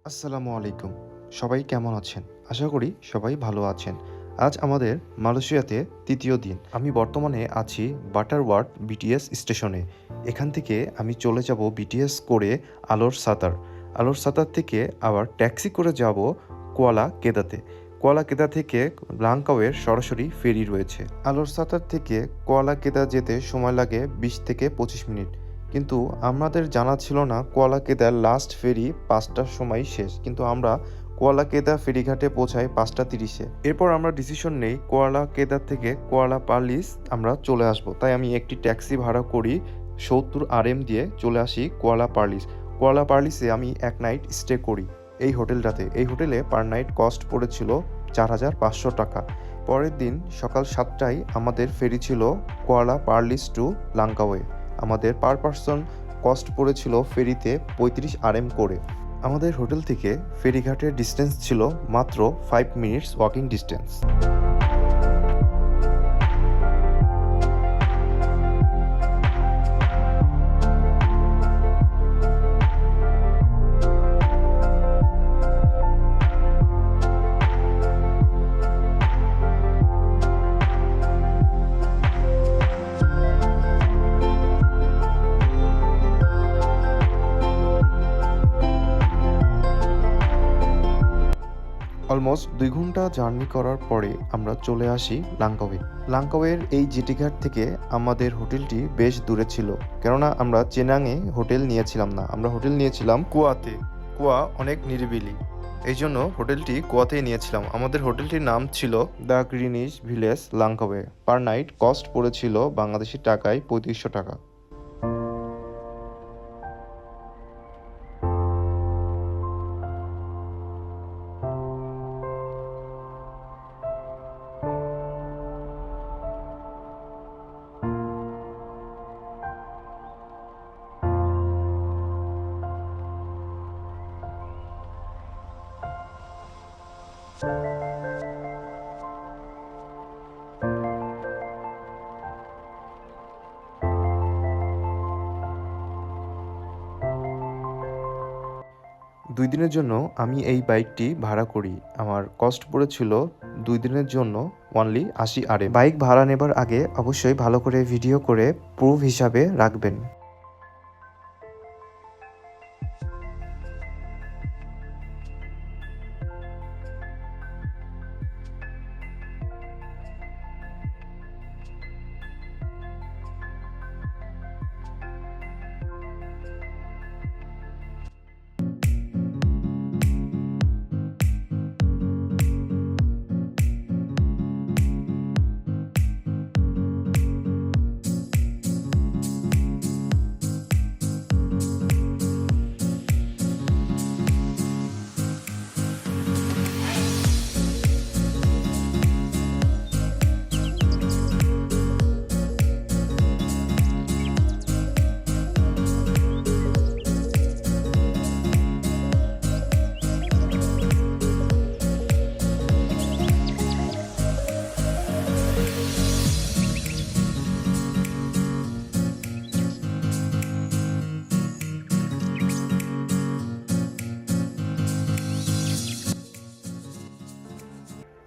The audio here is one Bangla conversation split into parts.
আসসালামু আলাইকুম। সবাই কেমন আছেন? আশা করি সবাই ভালো আছেন। আজ আমাদের মালয়েশিয়াতে ৩য় দিন। আমি বর্তমানে আছি বাটারওয়ার্থ বিটিএস স্টেশনে। এখান থেকে আমি চলে যাব বিটিএস করে আলোর সাতার। আলোর সাতার থেকে আবার ট্যাক্সি করে যাব কুয়ালা কেদাতে। কুয়ালা কেদা থেকে লাংকাওয়ের সরাসরি ফেরি রয়েছে। আলোর সাতার থেকে কুয়ালা কেদা যেতে সময় লাগে ২০ থেকে ২৫ মিনিট। কিন্তু আমাদের জানা ছিল না কুয়ালা কেদার লাস্ট ফেরি ৫টার সময় শেষ, কিন্তু আমরা কুয়ালা কেদা ফেরিঘাটে পৌঁছাই ৫টা ৩০-এ। এরপর আমরা ডিসিশন নেই কুয়ালা কেদার থেকে কুয়ালা পার্লিস আমরা চলে আসব। তাই আমি একটি ট্যাক্সি ভাড়া করি ৭০ RM দিয়ে চলে আসি কুয়ালা পার্লিস। কুয়ালা পার্লিসে আমি এক নাইট স্টে করি এই হোটেলটাতে। এই হোটেলে পার নাইট কস্ট পড়েছিল ৪,৫০০ টাকা। পরের দিন সকাল ৭টায় আমাদের ফেরি ছিল কুয়ালা পার্লিস টু লাংকাওয়ে। আমাদের পার পারসন কস্ট পড়েছিল ফেরিতে ৩৫ RM করে। আমাদের হোটেল থেকে ফেরিঘাটের ডিস্টেন্স ছিল মাত্র 5 মিনিটস ওয়াকিং ডিস্টেন্স। অলমোস্ট ২ ঘন্টা জার্নি করার পরে আমরা চলে আসি লাংকাওয়ে। লাংকাওয়ের এই জেটিঘাট থেকে আমাদের হোটেলটি বেশ দূরে ছিল, কেননা আমরা চেনাংয়ে হোটেল নিয়েছিলাম না, আমরা হোটেল নিয়েছিলাম কুয়াতে। কুয়া অনেক নিরিবিলি, এই জন্য হোটেলটি কুয়াতেই নিয়েছিলাম। আমাদের হোটেলটির নাম ছিল the Greenish village Langkawi. Per night cost পড়েছিল বাংলাদেশি টাকায় ৩৫০০ টাকা। দুই দিনের জন্য আমি এই বাইকটি ভাড়া করি। আমার কস্ট পড়েছিল ২ দিনের জন্য অনলি ৮০ RM। বাইক ভাড়া নেবার আগে অবশ্যই ভালো করে ভিডিও করে প্রুফ হিসাবে রাখবেন।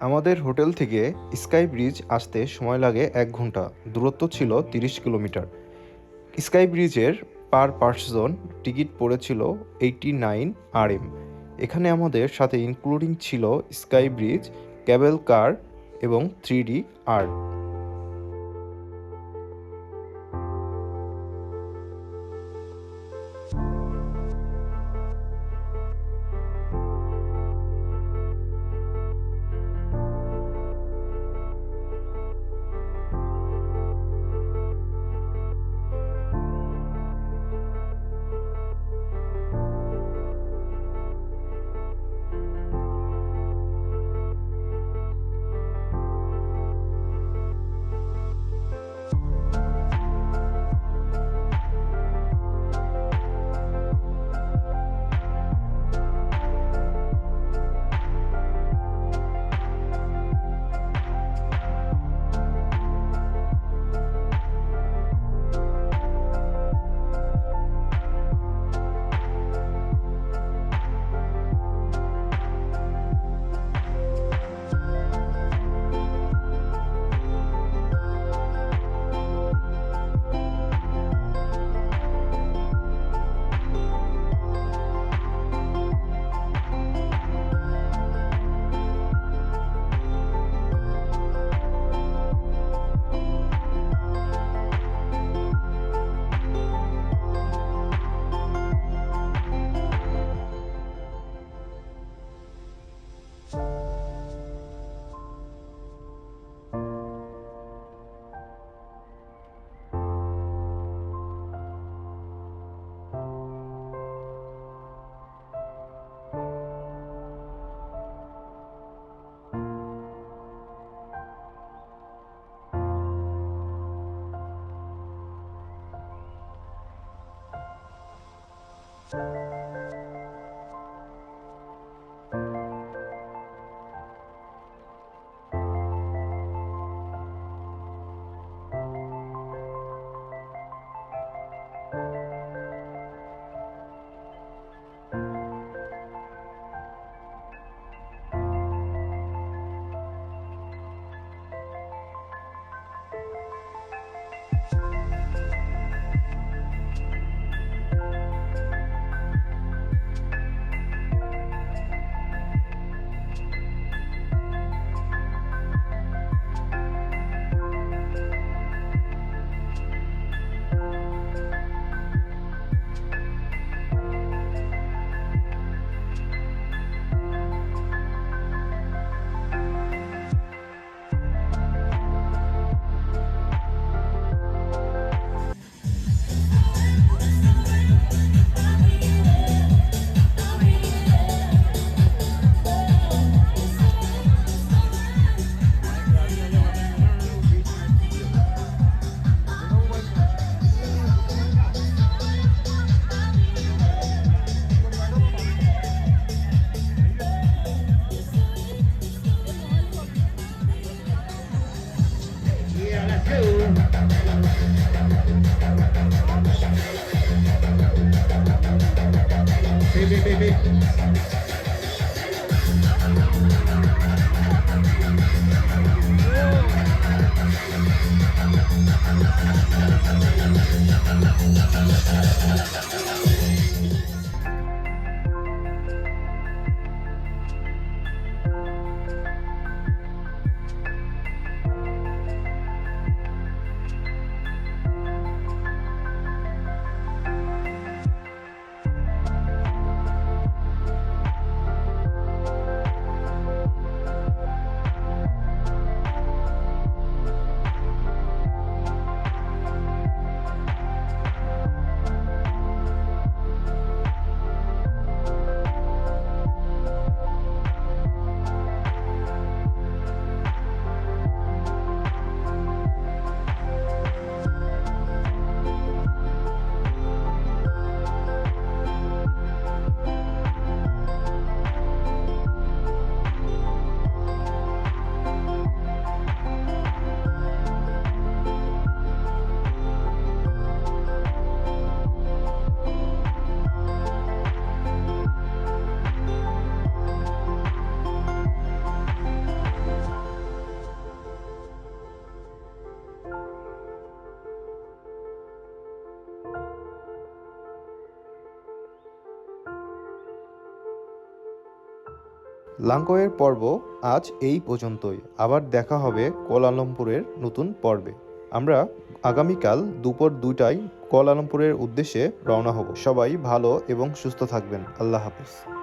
আমাদের হোটেল থেকে স্কাই ব্রিজ আসতে সময় লাগে ১ ঘন্টা। দূরত্ব ছিল ৩০ কিলোমিটার। স্কাই ব্রিজের পার পারসন টিকিট পড়েছিল 89 RM। এখানে আমাদের সাথে ইনক্লুডিং ছিল স্কাই ব্রিজ, ক্যাবেল কার এবং 3D আর্ট। লাঙ্গয়ের পর্ব আজ এই পর্যন্তই। আবার দেখা হবে কুয়ালালামপুরের নতুন পর্বে। আমরা আগামীকাল দুপুর 2টায় কুয়ালালামপুরের উদ্দেশ্যে রওনা হব। সবাই ভালো এবং সুস্থ থাকবেন। আল্লাহ হাফেজ।